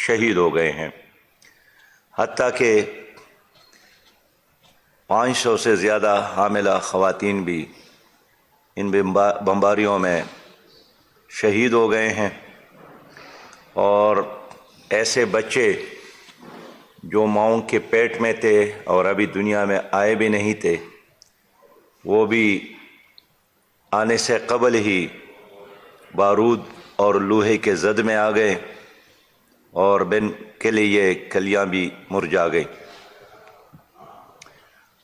شہید ہو گئے ہیں، حتیٰ کہ 500 سے زیادہ حاملہ خواتین بھی ان بمباریوں میں شہید ہو گئے ہیں، اور ایسے بچے جو ماؤں کے پیٹ میں تھے اور ابھی دنیا میں آئے بھی نہیں تھے، وہ بھی آنے سے قبل ہی بارود اور لوہے کے زد میں آ گئے، اور بن کے لیے کلیاں بھی مرجھا گئی۔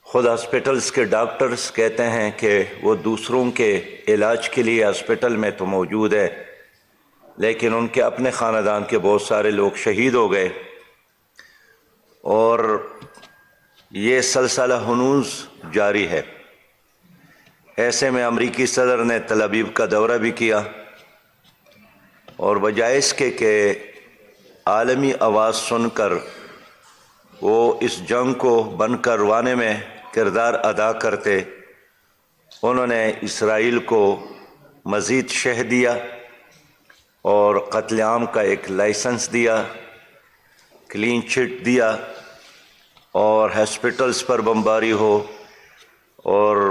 خود ہاسپٹلس کے ڈاکٹرز کہتے ہیں کہ وہ دوسروں کے علاج کے لیے ہاسپٹل میں تو موجود ہے، لیکن ان کے اپنے خاندان کے بہت سارے لوگ شہید ہو گئے، اور یہ سلسلہ ہنوز جاری ہے۔ ایسے میں امریکی صدر نے تل ابیب کا دورہ بھی کیا، اور بجائے اس کے کہ عالمی آواز سن کر وہ اس جنگ کو بند کروانے میں کردار ادا کرتے، انہوں نے اسرائیل کو مزید شہ دیا اور قتل عام کا ایک لائسنس دیا، کلین چٹ دیا، اور ہاسپٹلز پر بمباری ہو اور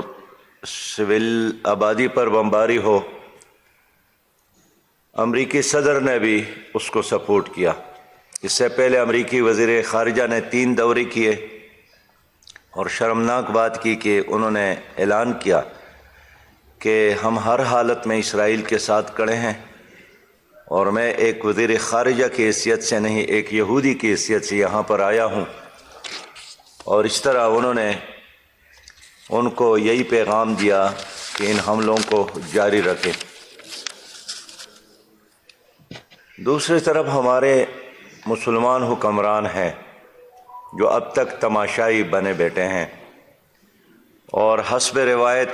سول آبادی پر بمباری ہو، امریکی صدر نے بھی اس کو سپورٹ کیا۔ اس سے پہلے امریکی وزیر خارجہ نے 3 دورے کیے، اور شرمناک بات کی کہ انہوں نے اعلان کیا کہ ہم ہر حالت میں اسرائیل کے ساتھ کھڑے ہیں، اور میں ایک وزیر خارجہ کی حیثیت سے نہیں، ایک یہودی کی حیثیت سے یہاں پر آیا ہوں۔ اور اس طرح انہوں نے ان کو یہی پیغام دیا کہ ان حملوں کو جاری رکھیں۔ دوسری طرف ہمارے مسلمان حکمران ہیں جو اب تک تماشائی بنے بیٹھے ہیں، اور حسب روایت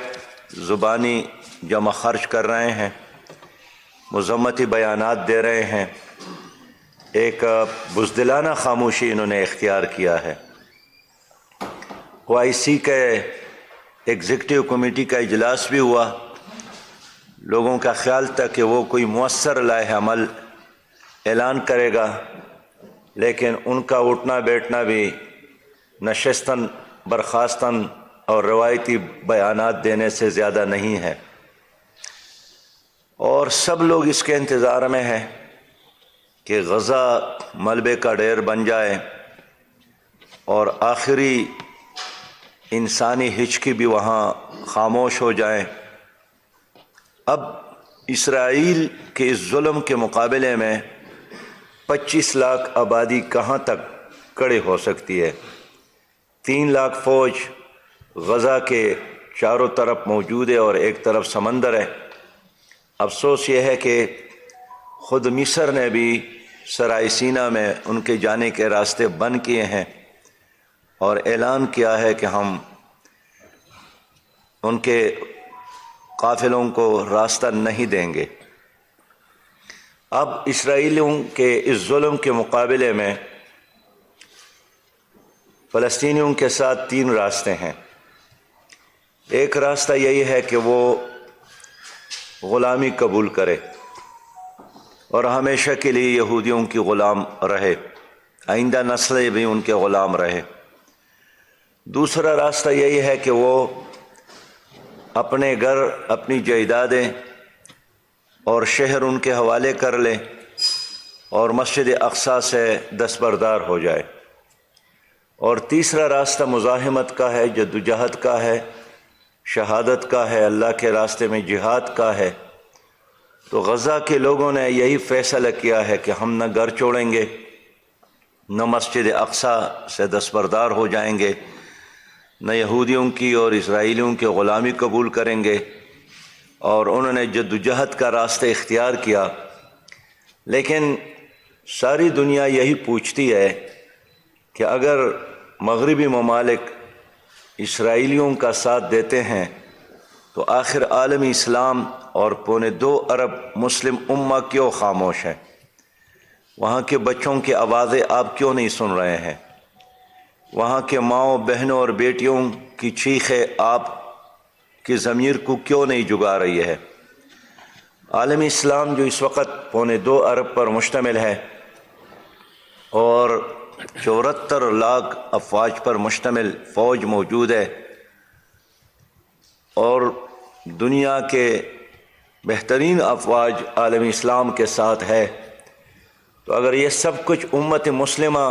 زبانی جمع خرچ کر رہے ہیں، مذمتی بیانات دے رہے ہیں، ایک بزدلانہ خاموشی انہوں نے اختیار کیا ہے۔ OIC کے ایگزیکٹو کمیٹی کا اجلاس بھی ہوا، لوگوں کا خیال تھا کہ وہ کوئی مؤثر لائحہ عمل اعلان کرے گا، لیکن ان کا اٹھنا بیٹھنا بھی نشستن برخاستن اور روایتی بیانات دینے سے زیادہ نہیں ہے، اور سب لوگ اس کے انتظار میں ہیں کہ غزہ ملبے کا ڈھیر بن جائے اور آخری انسانی ہچکی بھی وہاں خاموش ہو جائیں۔ اب اسرائیل کے اس ظلم کے مقابلے میں 25 لاکھ آبادی کہاں تک کھڑی ہو سکتی ہے؟ 3 لاکھ فوج غزہ کے چاروں طرف موجود ہے اور ایک طرف سمندر ہے۔ افسوس یہ ہے کہ خود مصر نے بھی سرائے سینا میں ان کے جانے کے راستے بند کیے ہیں، اور اعلان کیا ہے کہ ہم ان کے قافلوں کو راستہ نہیں دیں گے۔ اب اسرائیلیوں کے اس ظلم کے مقابلے میں فلسطینیوں کے ساتھ 3 راستے ہیں۔ ایک راستہ یہی ہے کہ وہ غلامی قبول کرے اور ہمیشہ کے لیے یہودیوں کی غلام رہے، آئندہ نسلیں بھی ان کے غلام رہے۔ دوسرا راستہ یہی ہے کہ وہ اپنے گھر، اپنی جائیدادیں اور شہر ان کے حوالے کر لے اور مسجد اقصیٰ سے دستبردار ہو جائے۔ اور تیسرا راستہ مزاحمت کا ہے، جدوجہد کا ہے، شہادت کا ہے، اللہ کے راستے میں جہاد کا ہے۔ تو غزہ کے لوگوں نے یہی فیصلہ کیا ہے کہ ہم نہ گھر چھوڑیں گے، نہ مسجد اقصیٰ سے دستبردار ہو جائیں گے، نہ یہودیوں کی اور اسرائیلیوں کی غلامی قبول کریں گے، اور انہوں نے جدوجہد کا راستہ اختیار کیا۔ لیکن ساری دنیا یہی پوچھتی ہے کہ اگر مغربی ممالک اسرائیلیوں کا ساتھ دیتے ہیں تو آخر عالمی اسلام اور 2.25 ارب مسلم امہ کیوں خاموش ہے؟ وہاں کے بچوں کی آوازیں آپ کیوں نہیں سن رہے ہیں؟ وہاں کے ماؤں، بہنوں اور بیٹیوں کی چیخیں آپ کی ضمیر کو کیوں نہیں جگا رہی ہے؟ عالمی اسلام جو اس وقت 2.25 ارب پر مشتمل ہے، اور 74 لاکھ افواج پر مشتمل فوج موجود ہے اور دنیا کے بہترین افواج عالم اسلام کے ساتھ ہے۔ تو اگر یہ سب کچھ امت مسلمہ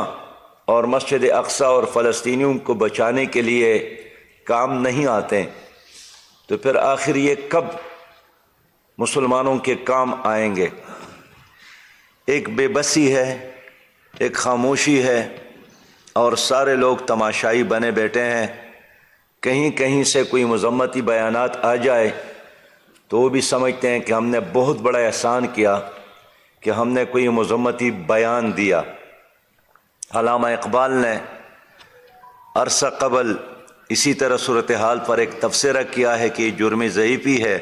اور مسجد اقصی اور فلسطینیوں کو بچانے کے لیے کام نہیں آتے تو پھر آخر یہ کب مسلمانوں کے کام آئیں گے؟ ایک بے بسی ہے، ایک خاموشی ہے اور سارے لوگ تماشائی بنے بیٹھے ہیں۔ کہیں کہیں سے کوئی مذمتی بیانات آ جائے تو وہ بھی سمجھتے ہیں کہ ہم نے بہت بڑا احسان کیا کہ ہم نے کوئی مذمتی بیان دیا۔ علامہ اقبال نے عرصہ قبل اسی طرح صورتحال پر ایک تبصرہ کیا ہے کہ یہ جرم ضعیفی ہے،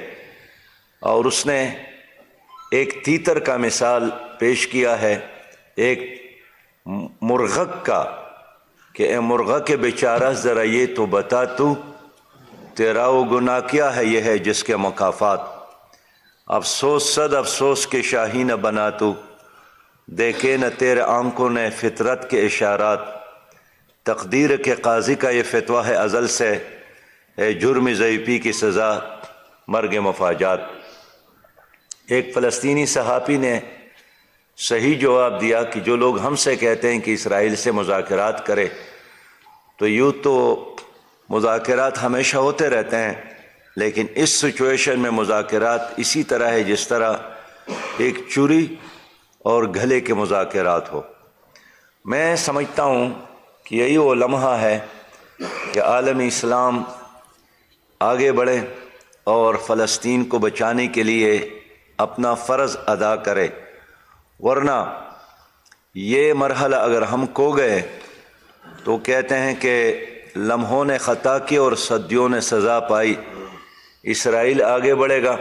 اور اس نے ایک تیتر کا مثال پیش کیا ہے، ایک مرغک کا، کہ اے مرغک بیچارہ ذرا یہ تو بتا تو تیرا وہ گناہ کیا ہے یہ ہے جس کے مکافات، افسوس صد افسوس کے شاہی نہ بنا تو، دیکھے نہ تیرے آنکھوں نے فطرت کے اشارات، تقدیر کے قاضی کا یہ فتویٰ ہے ازل سے، اے جرم ضعیفی کی سزا مرگ مفاجات۔ ایک فلسطینی صحافی نے صحیح جواب دیا کہ جو لوگ ہم سے کہتے ہیں کہ اسرائیل سے مذاکرات کرے تو یوں تو مذاکرات ہمیشہ ہوتے رہتے ہیں، لیکن اس سچویشن میں مذاکرات اسی طرح ہے جس طرح ایک چوری اور گھلے کے مذاکرات ہو۔ میں سمجھتا ہوں کہ یہی وہ لمحہ ہے کہ عالم اسلام آگے بڑھے اور فلسطین کو بچانے کے لیے اپنا فرض ادا کرے، ورنہ یہ مرحلہ اگر ہم کھو گئے تو کہتے ہیں کہ لمحوں نے خطا کی اور صدیوں نے سزا پائی۔ اسرائیل آگے بڑھے گا،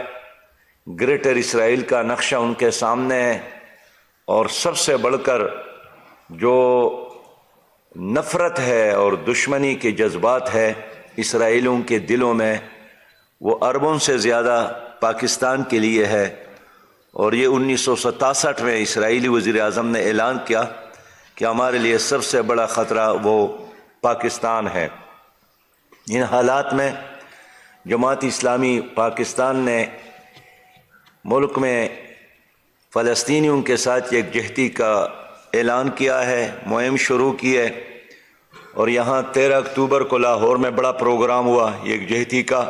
گریٹر اسرائیل کا نقشہ ان کے سامنے ہے، اور سب سے بڑھ کر جو نفرت ہے اور دشمنی کے جذبات ہے اسرائیلیوں کے دلوں میں، وہ عربوں سے زیادہ پاکستان کے لیے ہے۔ اور یہ 1967 میں اسرائیلی وزیر اعظم نے اعلان کیا کہ ہمارے لیے سب سے بڑا خطرہ وہ پاکستان ہے۔ ان حالات میں جماعت اسلامی پاکستان نے ملک میں فلسطینیوں کے ساتھ یکجہتی کا اعلان کیا ہے، مہم شروع کی ہے، اور یہاں 13 اکتوبر کو لاہور میں بڑا پروگرام ہوا یکجہتی کا۔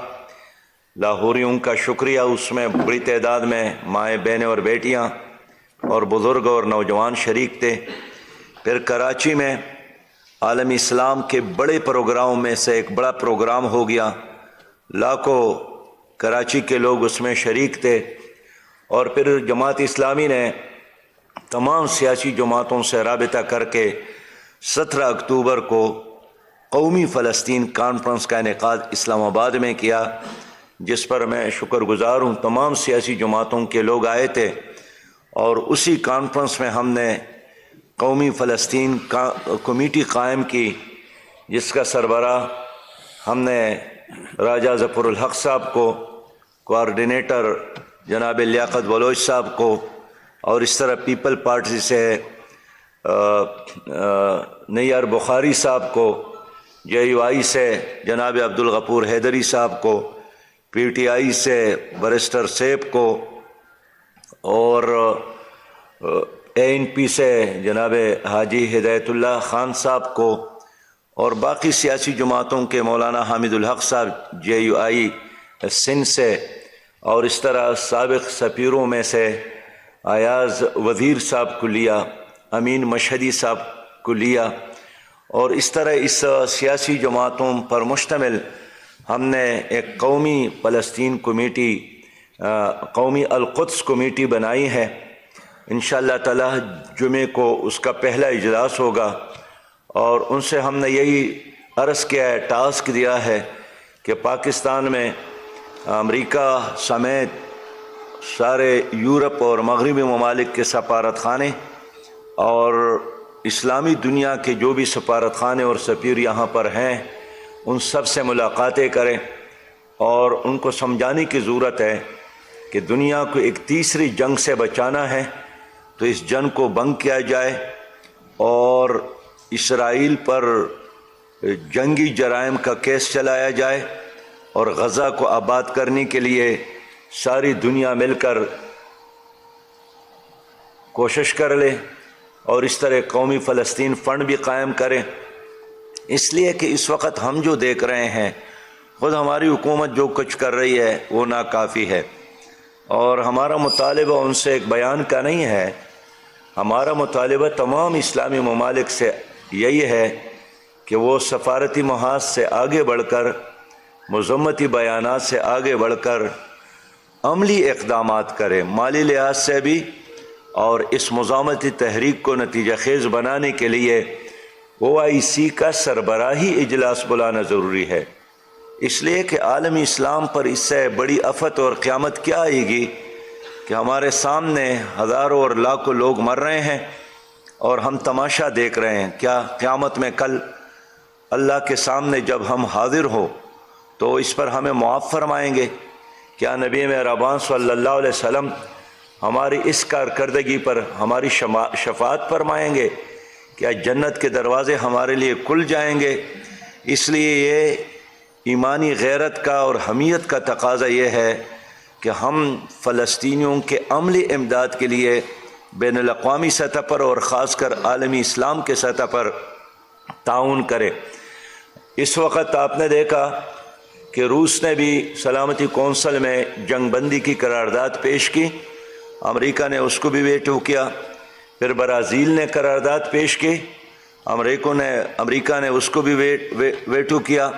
لاہوریوں کا شکریہ، اس میں بڑی تعداد میں مائیں بہنیں اور بیٹیاں اور بزرگ اور نوجوان شریک تھے۔ پھر کراچی میں عالم اسلام کے بڑے پروگراموں میں سے ایک بڑا پروگرام ہو گیا، لاکھوں کراچی کے لوگ اس میں شریک تھے۔ اور پھر جماعت اسلامی نے تمام سیاسی جماعتوں سے رابطہ کر کے 17 اکتوبر کو قومی فلسطین کانفرنس کا انعقاد اسلام آباد میں کیا، جس پر میں شکر گزار ہوں۔ تمام سیاسی جماعتوں کے لوگ آئے تھے، اور اسی کانفرنس میں ہم نے قومی فلسطین کمیٹی قائم کی، جس کا سربراہ ہم نے راجہ ظفر الحق صاحب کو، کوارڈینیٹر جناب لیاقت بلوچ صاحب کو، اور اس طرح پیپل پارٹی سے نیار بخاری صاحب کو، جے یو آئی سے جناب عبدالغفور حیدری صاحب کو، پی ٹی آئی سے برسٹر سیب کو، اور اے این پی سے جناب حاجی ہدایت اللہ خان صاحب کو، اور باقی سیاسی جماعتوں کے مولانا حامد الحق صاحب جے یو آئی سندھ سے، اور اس طرح سابق سفیروں میں سے ایاز وزیر صاحب کو لیا، امین مشہدی صاحب کو لیا، اور اس طرح اس سیاسی جماعتوں پر مشتمل ہم نے ایک قومی فلسطین کمیٹی، قومی القدس کمیٹی بنائی ہے۔ انشاءاللہ تعالی جمعے کو اس کا پہلا اجلاس ہوگا، اور ان سے ہم نے یہی عرض کیا ہے، ٹاسک دیا ہے کہ پاکستان میں امریکہ سمیت سارے یورپ اور مغربی ممالک کے سفارت خانے اور اسلامی دنیا کے جو بھی سفارت خانے اور سفیر یہاں پر ہیں ان سب سے ملاقاتیں کریں، اور ان کو سمجھانے کی ضرورت ہے کہ دنیا کو ایک تیسری جنگ سے بچانا ہے تو اس جنگ کو بند کیا جائے، اور اسرائیل پر جنگی جرائم کا کیس چلایا جائے اور غزہ کو آباد کرنے کے لیے ساری دنیا مل کر کوشش کر لے اور اس طرح قومی فلسطین فنڈ بھی قائم کریں، اس لیے کہ اس وقت ہم جو دیکھ رہے ہیں، خود ہماری حکومت جو کچھ کر رہی ہے وہ ناکافی ہے، اور ہمارا مطالبہ ان سے ایک بیان کا نہیں ہے، ہمارا مطالبہ تمام اسلامی ممالک سے یہی ہے کہ وہ سفارتی محاذ سے آگے بڑھ کر، مذمتی بیانات سے آگے بڑھ کر عملی اقدامات کریں، مالی لحاظ سے بھی، اور اس مزاحمتی تحریک کو نتیجہ خیز بنانے کے لیے OIC کا سربراہی اجلاس بلانا ضروری ہے، اس لیے کہ عالمی اسلام پر اس سے بڑی آفت اور قیامت کیا آئے گی کہ ہمارے سامنے ہزاروں اور لاکھوں لوگ مر رہے ہیں اور ہم تماشا دیکھ رہے ہیں۔ کیا قیامت میں کل اللہ کے سامنے جب ہم حاضر ہو تو اس پر ہمیں معاف فرمائیں گے؟ کیا نبی مہربان صلی اللہ علیہ وسلم ہماری اس کارکردگی پر ہماری شفاعت فرمائیں گے؟ کیا جنت کے دروازے ہمارے لیے کھل جائیں گے؟ اس لیے یہ ایمانی غیرت کا اور حمیت کا تقاضا یہ ہے کہ ہم فلسطینیوں کے عملی امداد کے لیے بین الاقوامی سطح پر اور خاص کر عالمی اسلام کے سطح پر تعاون کریں۔ اس وقت آپ نے دیکھا کہ روس نے بھی سلامتی کونسل میں جنگ بندی کی قرارداد پیش کی، امریکہ نے اس کو بھی ویٹو کیا، پھر برازیل نے قرارداد پیش کی، امریکہ نے اس کو بھی ویٹو کیا،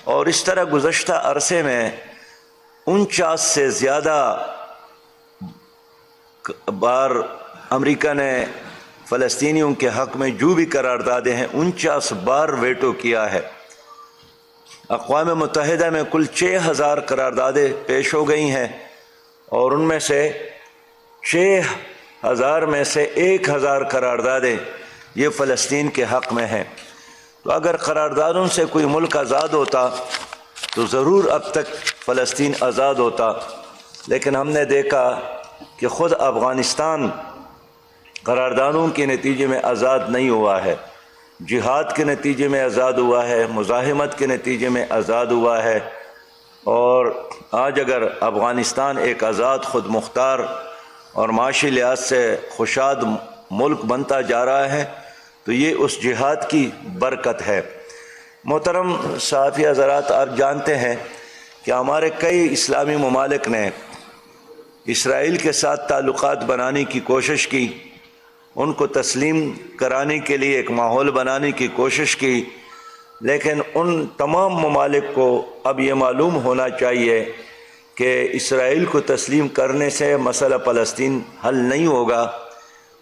اور اس طرح گزشتہ عرصے میں 49 سے زیادہ بار امریکہ نے فلسطینیوں کے حق میں جو بھی قراردادیں ہیں 49 بار ویٹو کیا ہے۔ اقوام متحدہ میں کل 6000 قراردادیں پیش ہو گئی ہیں، اور ان میں سے 6000 میں سے 1000 قراردادیں یہ فلسطین کے حق میں ہیں۔ تو اگر قراردادوں سے کوئی ملک آزاد ہوتا تو ضرور اب تک فلسطین آزاد ہوتا، لیکن ہم نے دیکھا کہ خود افغانستان قراردادوں کے نتیجے میں آزاد نہیں ہوا ہے، جہاد کے نتیجے میں آزاد ہوا ہے، مزاحمت کے نتیجے میں آزاد ہوا ہے، اور آج اگر افغانستان ایک آزاد، خود مختار اور معاشی لحاظ سے خوشحال ملک بنتا جا رہا ہے تو یہ اس جہاد کی برکت ہے۔ محترم صحافی حضرات، آپ جانتے ہیں کہ ہمارے کئی اسلامی ممالک نے اسرائیل کے ساتھ تعلقات بنانے کی کوشش کی، ان کو تسلیم کرانے کے لیے ایک ماحول بنانے کی کوشش کی، لیکن ان تمام ممالک کو اب یہ معلوم ہونا چاہیے کہ اسرائیل کو تسلیم کرنے سے مسئلہ فلسطین حل نہیں ہوگا،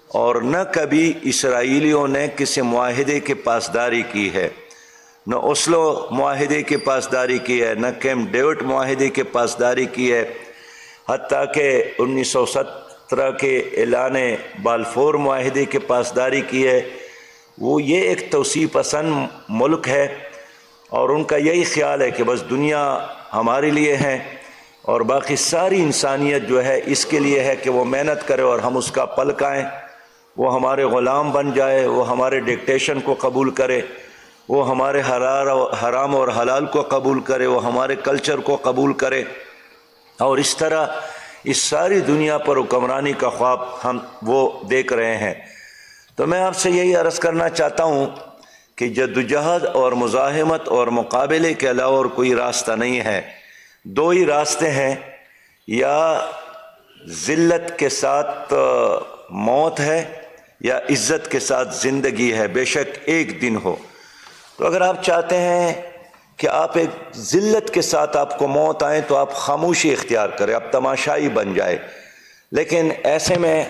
اور نہ کبھی اسرائیلیوں نے کسی معاہدے کی پاسداری کی ہے، نہ اوسلو معاہدے کی پاسداری کی ہے، نہ کیمپ ڈیوڈ معاہدے کی پاسداری کی ہے، حتیٰ کہ 1917 کے اعلان بالفور معاہدے کی پاسداری کی ہے۔ وہ یہ ایک توسیع پسند ملک ہے، اور ان کا یہی خیال ہے کہ بس دنیا ہمارے لیے ہے، اور باقی ساری انسانیت جو ہے اس کے لیے ہے کہ وہ محنت کرے اور ہم اس کا پل کھائیں، وہ ہمارے غلام بن جائے، وہ ہمارے ڈکٹیشن کو قبول کرے، وہ ہمارے حرام اور حلال کو قبول کرے، وہ ہمارے کلچر کو قبول کرے، اور اس طرح اس ساری دنیا پر حکمرانی کا خواب وہ دیکھ رہے ہیں۔ تو میں آپ سے یہی عرض کرنا چاہتا ہوں کہ جدوجہد اور مزاحمت اور مقابلے کے علاوہ اور کوئی راستہ نہیں ہے، دو ہی راستے ہیں، یا ذلت کے ساتھ موت ہے یا عزت کے ساتھ زندگی ہے، بے شک ایک دن ہو۔ تو اگر آپ چاہتے ہیں کہ آپ ایک ذلت کے ساتھ آپ کو موت آئے تو آپ خاموشی اختیار کریں، آپ تماشائی بن جائے، لیکن ایسے میں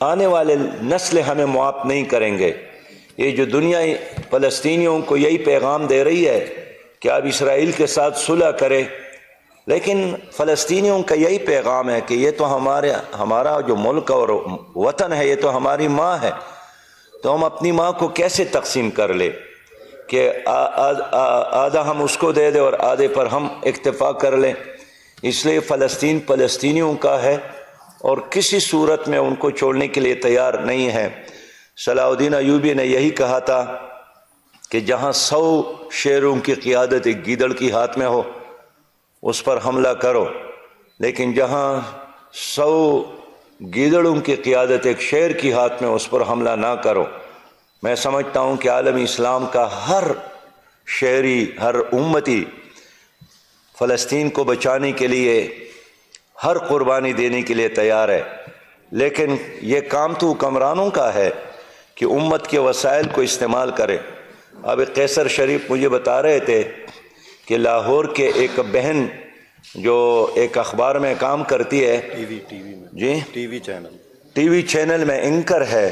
آنے والے نسل ہمیں معاف نہیں کریں گے۔ یہ جو دنیا فلسطینیوں کو یہی پیغام دے رہی ہے کہ آپ اسرائیل کے ساتھ صلح کریں، لیکن فلسطینیوں کا یہی پیغام ہے کہ یہ تو ہمارا جو ملک اور وطن ہے، یہ تو ہماری ماں ہے، تو ہم اپنی ماں کو کیسے تقسیم کر لیں کہ آدھا ہم اس کو دے دیں اور آدھے پر ہم اکتفا کر لیں۔ اس لیے فلسطین فلسطینیوں کا ہے اور کسی صورت میں ان کو چھوڑنے کے لیے تیار نہیں ہے۔ صلاح الدین ایوبی نے یہی کہا تھا کہ جہاں 100 شیروں کی قیادت ایک گیدڑ کی ہاتھ میں ہو اس پر حملہ کرو، لیکن جہاں 100 گیدڑوں کی قیادت ایک شیر کی ہاتھ میں اس پر حملہ نہ کرو۔ میں سمجھتا ہوں کہ عالم اسلام کا ہر شہری، ہر امتی فلسطین کو بچانے کے لیے ہر قربانی دینے کے لیے تیار ہے، لیکن یہ کام تو حکمرانوں کا ہے کہ امت کے وسائل کو استعمال کرے۔ اب قیصر شریف مجھے بتا رہے تھے کہ لاہور کے ایک بہن جو ایک اخبار میں کام کرتی ہے، ٹی وی چینل میں اینکر ہے،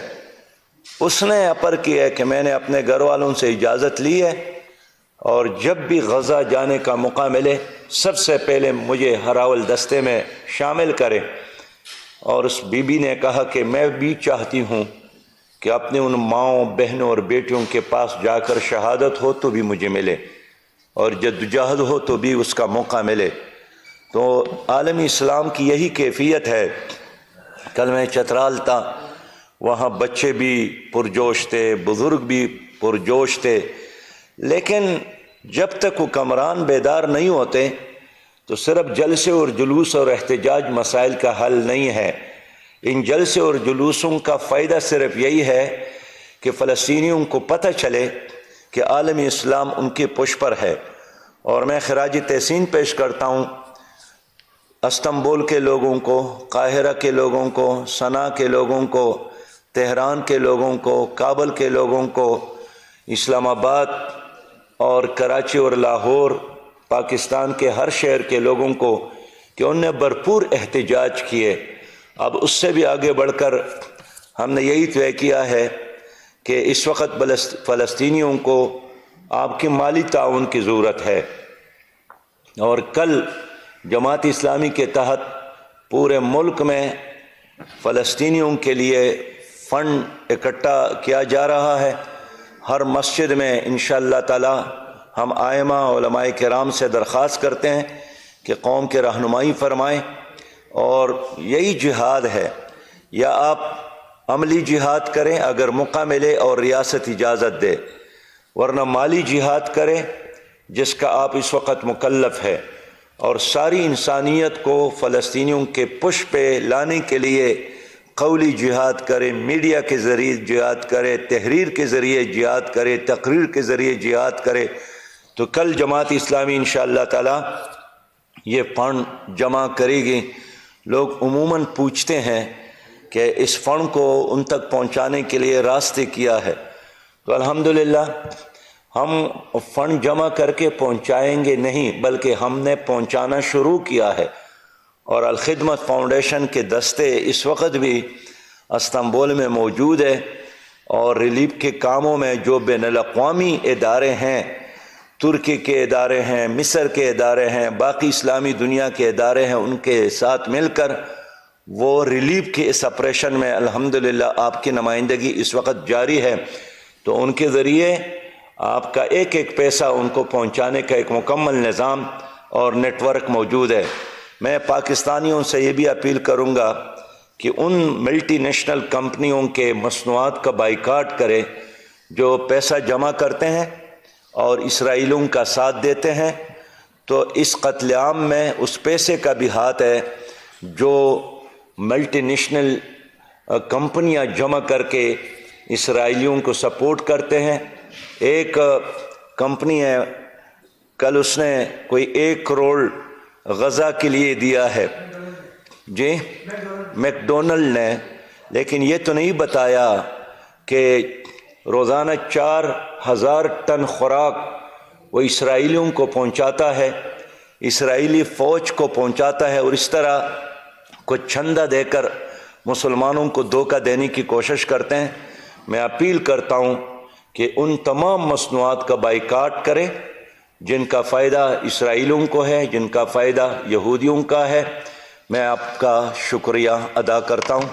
اس نے اپر کیا کہ میں نے اپنے گھر والوں سے اجازت لی ہے اور جب بھی غزہ جانے کا موقع ملے سب سے پہلے مجھے ہراول دستے میں شامل کرے۔ اور اس بی بی نے کہا کہ میں بھی چاہتی ہوں کہ اپنے ان ماؤں، بہنوں اور بیٹیوں کے پاس جا کر شہادت ہو تو بھی مجھے ملے اور جدوجہد ہو تو بھی اس کا موقع ملے۔ تو عالم اسلام کی یہی کیفیت ہے۔ کل میں چترال تھا، وہاں بچے بھی پرجوش تھے، بزرگ بھی پرجوش تھے، لیکن جب تک حکمران بیدار نہیں ہوتے تو صرف جلسے اور جلوس اور احتجاج مسائل کا حل نہیں ہے۔ ان جلسے اور جلوسوں کا فائدہ صرف یہی ہے کہ فلسطینیوں کو پتہ چلے کہ عالم اسلام ان کے پشت پر ہے۔ اور میں خراج تحسین پیش کرتا ہوں استنبول کے لوگوں کو، قاہرہ کے لوگوں کو، صنعاء کے لوگوں کو، تہران کے لوگوں کو، کابل کے لوگوں کو، اسلام آباد اور کراچی اور لاہور، پاکستان کے ہر شہر کے لوگوں کو کہ انہوں نے بھرپور احتجاج کیے۔ اب اس سے بھی آگے بڑھ کر ہم نے یہی طے کیا ہے کہ اس وقت فلسطینیوں کو آپ کی مالی تعاون کی ضرورت ہے، اور کل جماعت اسلامی کے تحت پورے ملک میں فلسطینیوں کے لیے فنڈ اکٹھا کیا جا رہا ہے۔ ہر مسجد میں انشاءاللہ تعالی ہم ائمہ علماء کرام سے درخواست کرتے ہیں کہ قوم کے رہنمائی فرمائیں، اور یہی جہاد ہے۔ یا آپ عملی جہاد کریں اگر موقع ملے اور ریاست اجازت دے، ورنہ مالی جہاد کریں جس کا آپ اس وقت مکلف ہے، اور ساری انسانیت کو فلسطینیوں کے پشت پہ لانے کے لیے قولی جہاد کرے، میڈیا کے ذریعے جہاد کرے، تحریر کے ذریعے جہاد کرے، تقریر کے ذریعے جہاد کرے۔ تو کل جماعت اسلامی انشاءاللہ تعالی یہ فنڈ جمع کرے گی۔ لوگ عموماً پوچھتے ہیں کہ اس فنڈ کو ان تک پہنچانے کے لیے راستے کیا ہے، تو الحمدللہ ہم فنڈ جمع کر کے پہنچائیں گے نہیں، بلکہ ہم نے پہنچانا شروع کیا ہے۔ اور الخدمت فاؤنڈیشن کے دستے اس وقت بھی استنبول میں موجود ہے، اور ریلیف کے کاموں میں جو بین الاقوامی ادارے ہیں، ترکی کے ادارے ہیں، مصر کے ادارے ہیں، باقی اسلامی دنیا کے ادارے ہیں، ان کے ساتھ مل کر وہ ریلیف کے اس آپریشن میں الحمدللہ آپ کی نمائندگی اس وقت جاری ہے۔ تو ان کے ذریعے آپ کا ایک ایک پیسہ ان کو پہنچانے کا ایک مکمل نظام اور نیٹ ورک موجود ہے۔ میں پاکستانیوں سے یہ بھی اپیل کروں گا کہ ان ملٹی نیشنل کمپنیوں کے مصنوعات کا بائیکاٹ کرے جو پیسہ جمع کرتے ہیں اور اسرائیلیوں کا ساتھ دیتے ہیں۔ تو اس قتل عام میں اس پیسے کا بھی ہاتھ ہے جو ملٹی نیشنل کمپنیاں جمع کر کے اسرائیلیوں کو سپورٹ کرتے ہیں۔ ایک کمپنی ہے، کل اس نے کوئی 1 کروڑ غزہ کے لیے دیا ہے، جی میک ڈونلڈ نے، لیکن یہ تو نہیں بتایا کہ روزانہ 4000 ٹن خوراک وہ اسرائیلیوں کو پہنچاتا ہے، اسرائیلی فوج کو پہنچاتا ہے، اور اس طرح کچھ چندہ دے کر مسلمانوں کو دھوکہ دینے کی کوشش کرتے ہیں۔ میں اپیل کرتا ہوں کہ ان تمام مصنوعات کا بائیکاٹ کریں جن کا فائدہ اسرائیلیوں کو ہے، جن کا فائدہ یہودیوں کا ہے۔ میں آپ کا شکریہ ادا کرتا ہوں۔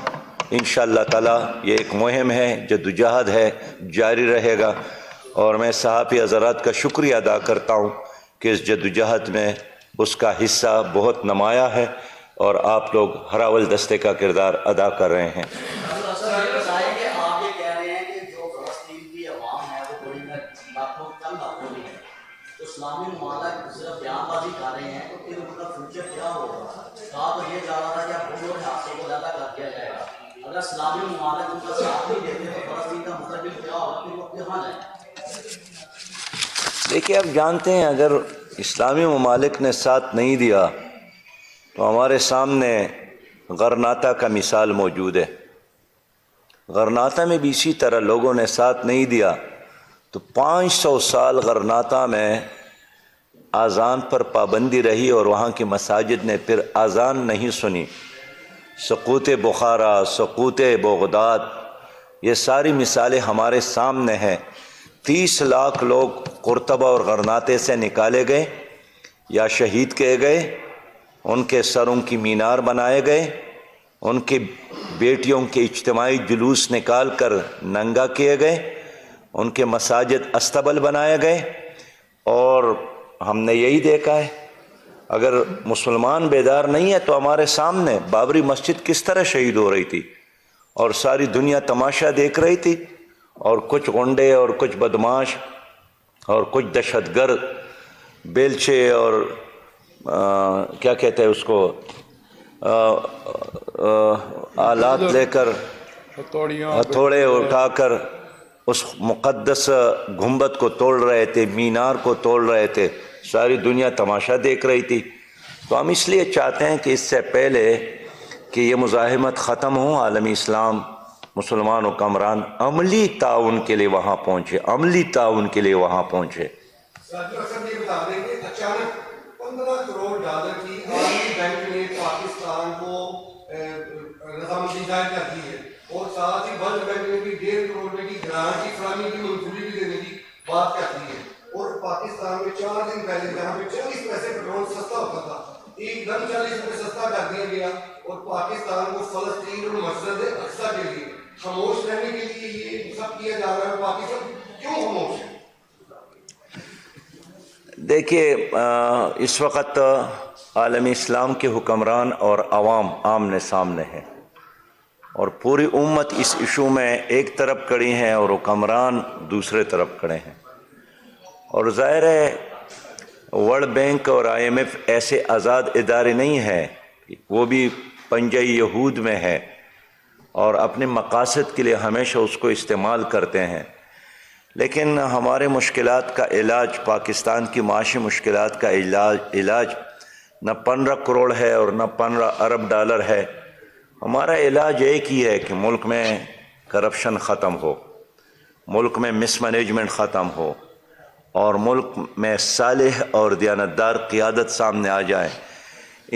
انشاءاللہ تعالی یہ ایک مہم ہے، جدوجہد ہے، جاری رہے گا، اور میں صحافی حضرات کا شکریہ ادا کرتا ہوں کہ اس جدوجہد میں اس کا حصہ بہت نمایاں ہے، اور آپ لوگ ہراول دستے کا کردار ادا کر رہے ہیں۔ آپ یہ کہہ رہے ہیں اسلامی ممالک صرف بیان بازی کر رہے ہیں تو پھر ان کا فیوچر کیا ہوگا؟ کہا تو یہ جا رہا تھا کہ اب بم اور حادثے کو زیادہ کر دیا جائے گا. اگر اسلامی ممالک ان کا ساتھ نہیں دیتے تو فلسطین کا مستقبل کیا ہوگا؟ پھر وہ کہاں جائیں؟ دیکھیے آپ جانتے ہیں اگر اسلامی ممالک نے ساتھ نہیں دیا تو ہمارے سامنے غرناطہ کا مثال موجود ہے. غرناطہ میں بھی اسی طرح لوگوں نے ساتھ نہیں دیا تو 500 سال غرناطہ میں اذان پر پابندی رہی اور وہاں کی مساجد نے پھر اذان نہیں سنی. سقوط بخارا، سقوط بغداد، یہ ساری مثالیں ہمارے سامنے ہیں. 30 لاکھ لوگ قرطبہ اور غرناطے سے نکالے گئے یا شہید کیے گئے، ان کے سروں کی مینار بنائے گئے، ان کی بیٹیوں کے اجتماعی جلوس نکال کر ننگا کیے گئے، ان کے مساجد استبل بنائے گئے. اور ہم نے یہی دیکھا ہے. اگر مسلمان بیدار نہیں ہے تو ہمارے سامنے بابری مسجد کس طرح شہید ہو رہی تھی اور ساری دنیا تماشا دیکھ رہی تھی، اور کچھ غنڈے اور کچھ بدماش اور کچھ دہشت گرد بیلچے اور کیا کہتے ہیں اس کو آلات لے کر، ہتھوڑے اٹھا کر اس مقدس گنبد کو توڑ رہے تھے، مینار کو توڑ رہے تھے. ساری دنیا تماشا دیکھ رہی تھی. تو ہم اس لیے چاہتے ہیں کہ اس سے پہلے کہ یہ مزاحمت ختم ہو، عالمی اسلام، مسلمان حکمران عملی تعاون کے لیے وہاں پہنچے، عملی تعاون کے لیے وہاں پہنچے. یہ بتا دیں کہ اچانک 15 کروڑ ڈالر کی عالمی بینک نے پاکستان کو رضامندی ظاہر کر دی ہے، اور ساتھ ہی ورلڈ بینک نے بھی 1.5 کروڑ روپے کی گرانٹ کی فراہمی کی منظوری بھی دینے کی بات کر دی ہے. اور پاکستان میں 4 دن پہلے جہاں پہ 40 پیسے پیٹرول سستا ہوتا تھا، ایک دم 40 روپے سستا کر دیا گیا، اور پاکستان کو فلسطین اور مسجد اقصیٰ کے لیے خاموش رہنے کے لیے یہ سب کیا جا رہا ہے. پاکستان کیوں خاموش ہے؟ دیکھیے اس وقت عالمی اسلام کے حکمران اور عوام آمنے سامنے ہیں، اور پوری امت اس ایشو میں ایک طرف کھڑی ہیں اور حکمران دوسرے طرف کھڑے ہیں. اور ظاہر ہے ورلڈ بینک اور IMF ایسے آزاد ادارے نہیں ہیں، وہ بھی پنجہ یہود میں ہے اور اپنے مقاصد کے لیے ہمیشہ اس کو استعمال کرتے ہیں. لیکن ہمارے مشکلات کا علاج، پاکستان کی معاشی مشکلات کا علاج نہ 15 کروڑ ہے اور نہ 15 ارب ڈالر ہے. ہمارا علاج ایک ہی ہے کہ ملک میں کرپشن ختم ہو، ملک میں مس مینجمنٹ ختم ہو، اور ملک میں صالح اور دیانتدار قیادت سامنے آ جائے.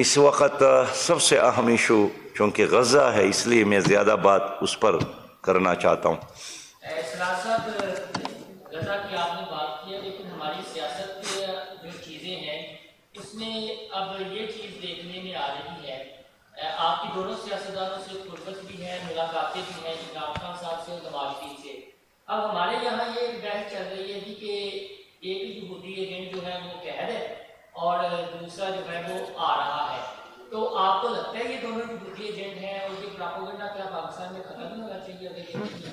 اس وقت سب سے اہم ایشو چونکہ غزہ ہے، اس لیے میں زیادہ بات اس پر کرنا چاہتا ہوں. سراج صاحب، غزہ کی آپ نے بات کی ہے، لیکن ہماری سیاست کی جو چیزیں ہیں اس میں اب یہ چیز دیکھنے میں آ رہی ہے، آپ کی دونوں سیاستدانوں سے قربت بھی ہے، ملاقاتیں بھی ہیں، عمران خان صاحب سے اور نواز شریف سے. اب ہمارے یہاں یہ بحث چل رہی ہے کہ ایک یہودی ایجنٹ جو ہے وہ قید ہے اور دوسرا جو ہے وہ آ رہا ہے. تو آپ کو لگتا ہے یہ دونوں یہودی ایجنٹ ہیں اور یہ پراپوگنڈا کیا پاکستان میں ختم نہیں ہونا چاہیے اگر یہ نہیں ہے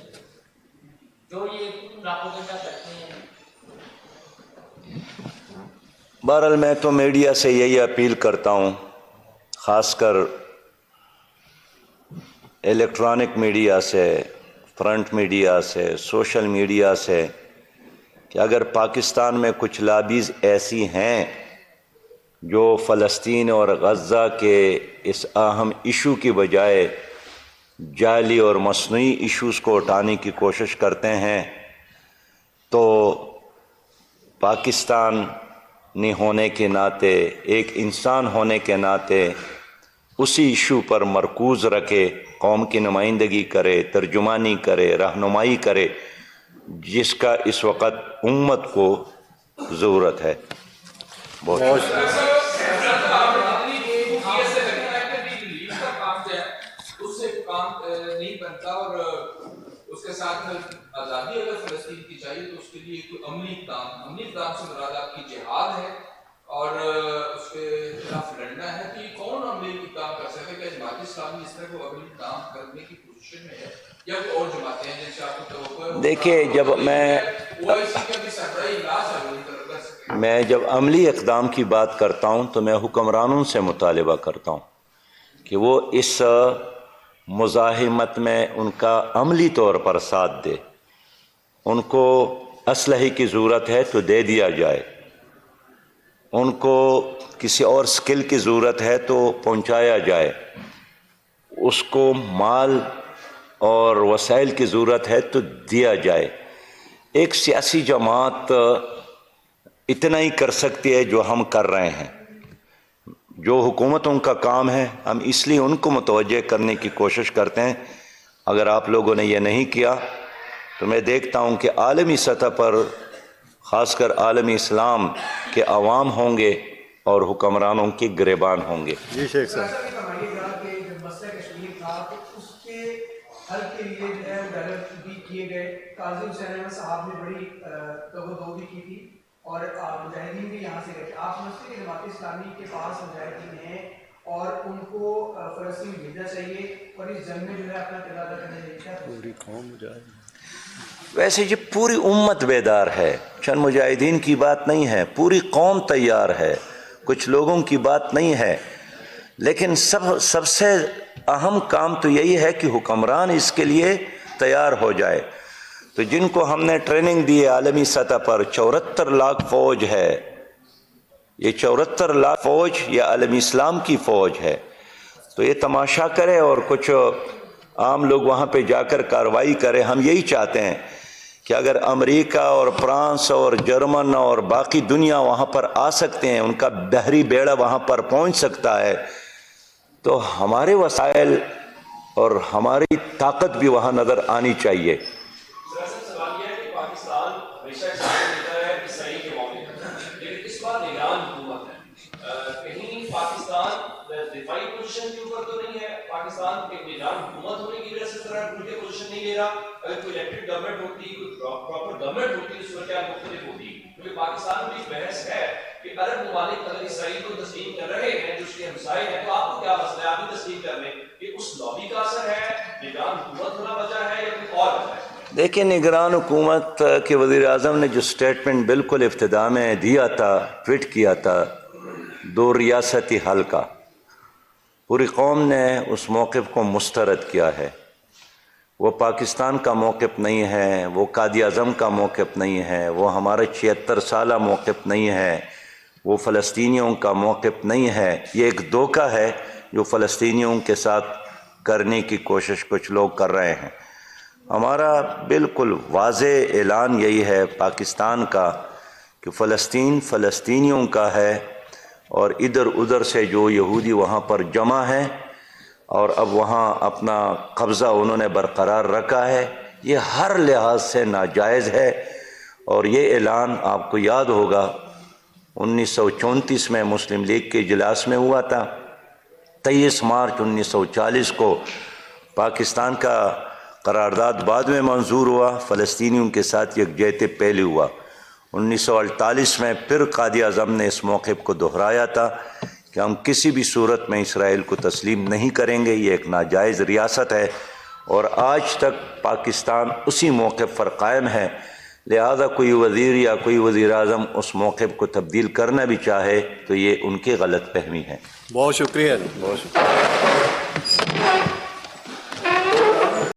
جو یہ پراپوگنڈا کرتے ہیں؟ بہرحال میں تو میڈیا سے یہی اپیل کرتا ہوں، خاص کر الیکٹرانک میڈیا سے، فرنٹ میڈیا سے، سوشل میڈیا سے، کہ اگر پاکستان میں کچھ لابیز ایسی ہیں جو فلسطین اور غزہ کے اس اہم ایشو کی بجائے جعلی اور مصنوعی ایشوز کو اٹھانے کی کوشش کرتے ہیں، تو پاکستانی ہونے کے ناطے، ایک انسان ہونے کے ناطے اسی ایشو پر مرکوز رکھے، قوم کی نمائندگی کرے، ترجمانی کرے، رہنمائی کرے، جس کا اس وقت امت کو ضرورت ہے. نہیں بنتا، اور اس کے ساتھ آزادی اگر فلسطین کی چاہیے تو اس کے لیے کوئی عملی اقدام سے مراد آپ کی جہاد ہے اور اس کے خلاف لڑنا ہے. تو یہ کون عملی اقدام کر سکے؟ کیا جماعت اسلامی اس طرح کو عملی اقدام کرنے کی پوزیشن میں ہے یا کوئی اور جماعتیں ہیں جن سے آپ کو توقع ہے؟ دیکھیے جب میں میں جب عملی اقدام کی بات کرتا ہوں تو میں حکمرانوں سے مطالبہ کرتا ہوں کہ وہ اس مزاحمت میں ان کا عملی طور پر ساتھ دے. ان کو اسلحے کی ضرورت ہے تو دے دیا جائے، ان کو کسی اور سکل کی ضرورت ہے تو پہنچایا جائے، اس کو مال اور وسائل کی ضرورت ہے تو دیا جائے. ایک سیاسی جماعت اتنا ہی کر سکتی ہے جو ہم کر رہے ہیں. جو حکومتوں کا کام ہے ہم اس لیے ان کو متوجہ کرنے کی کوشش کرتے ہیں. اگر آپ لوگوں نے یہ نہیں کیا تو میں دیکھتا ہوں کہ عالمی سطح پر خاص کر عالم اسلام کے عوام ہوں گے اور حکمرانوں کے گریبان ہوں گے. جی شیخ صاحب. ایسا بھی فرمائیے گا کہ جب مسئلہ کشمیر تھا تو اس کے حل کے لیے جو ہے ڈیولپ بھی کیے گئے. قاضی حسین احمد صاحب نے بڑی توجہ بھی کی تھی اور مجاہدین بھی یہاں سے گئے. آپ سمجھتے کہ جماعت اسلامی کے پاس مجاہدین ہیں اور ان کو فلسطین بھیجنا چاہیے اور اس جنگ میں جو ہے اپنا کردار ادا کرنا چاہیے؟ پوری قوم مجاہد. ویسے یہ پوری امت بیدار ہے، چند مجاہدین کی بات نہیں ہے، پوری قوم تیار ہے، کچھ لوگوں کی بات نہیں ہے. لیکن سب سے اہم کام تو یہی ہے کہ حکمران اس کے لیے تیار ہو جائے. تو جن کو ہم نے ٹریننگ دی ہے عالمی سطح پر 74 لاکھ فوج ہے، یہ 74 لاکھ فوج یہ عالم اسلام کی فوج ہے. تو یہ تماشا کرے اور کچھ عام لوگ وہاں پہ جا کر کارروائی کرے. ہم یہی چاہتے ہیں کہ اگر امریکہ اور فرانس اور جرمن اور باقی دنیا وہاں پر آ سکتے ہیں، ان کا بحری بیڑا وہاں پر پہنچ سکتا ہے، تو ہمارے وسائل اور ہماری طاقت بھی وہاں نظر آنی چاہیے. سوال یہ ہے کہ پاکستان ہمیشہ لیتا ہے اسرائیل کے معاملے میں، لیکن اس بار نگران حکومت ہے. کہیں پاکستان دفاعی پوزیشن کے اوپر تو نہیں ہے، پاکستان ایک نگران حکومت ہونے کی وجہ سے طرح ٹوٹ کے پوزیشن نہیں لے رہا. اگر کوئی الیکٹڈ گورنمنٹ ہوتی، کوئی پراپر گورنمنٹ ہوتی تو صورتحال مختلف ہوتی. کیونکہ پاکستان میں ایک بحث ہے کہ عرب ممالک اگر اسرائیل کو تسلیم کر رہے ہیں جو اس کے ہمسائے ہیں تو آپ کو کیا مسئلہ ہے، آپ بھی تسلیم کر لیں. کہ اس لابی کا اثر ہے، نگران حکومت ہونا وجہ ہے یا کوئی اور وجہ ہے؟ دیکھیں، نگران حکومت کے وزیر اعظم نے جو سٹیٹمنٹ بالکل ابتدا میں دیا تھا، ٹویٹ کیا تھا 2 ریاستی حل کا، پوری قوم نے اس موقف کو مسترد کیا ہے. وہ پاکستان کا موقف نہیں ہے، وہ قائد اعظم کا موقف نہیں ہے، وہ ہمارا 76 سالہ موقف نہیں ہے، وہ فلسطینیوں کا موقف نہیں ہے. یہ ایک دھوکہ ہے جو فلسطینیوں کے ساتھ کرنے کی کوشش کچھ لوگ کر رہے ہیں. ہمارا بالکل واضح اعلان یہی ہے پاکستان کا کہ فلسطین فلسطینیوں کا ہے اور ادھر ادھر سے جو یہودی وہاں پر جمع ہیں اور اب وہاں اپنا قبضہ انہوں نے برقرار رکھا ہے، یہ ہر لحاظ سے ناجائز ہے. اور یہ اعلان آپ کو یاد ہوگا 1934 میں مسلم لیگ کے اجلاس میں ہوا تھا. 23 مارچ 1940 کو پاکستان کا قرارداد بعد میں منظور ہوا، فلسطینیوں کے ساتھ یکجہتی پہلے ہوا. 1948 میں پھر قائد اعظم نے اس موقف کو دہرایا تھا کہ ہم کسی بھی صورت میں اسرائیل کو تسلیم نہیں کریں گے، یہ ایک ناجائز ریاست ہے. اور آج تک پاکستان اسی موقف پر قائم ہے. لہذا کوئی وزیر یا کوئی وزیر اعظم اس موقف کو تبدیل کرنا بھی چاہے تو یہ ان کی غلط فہمی ہے. بہت شکریہ، بہت شکریہ.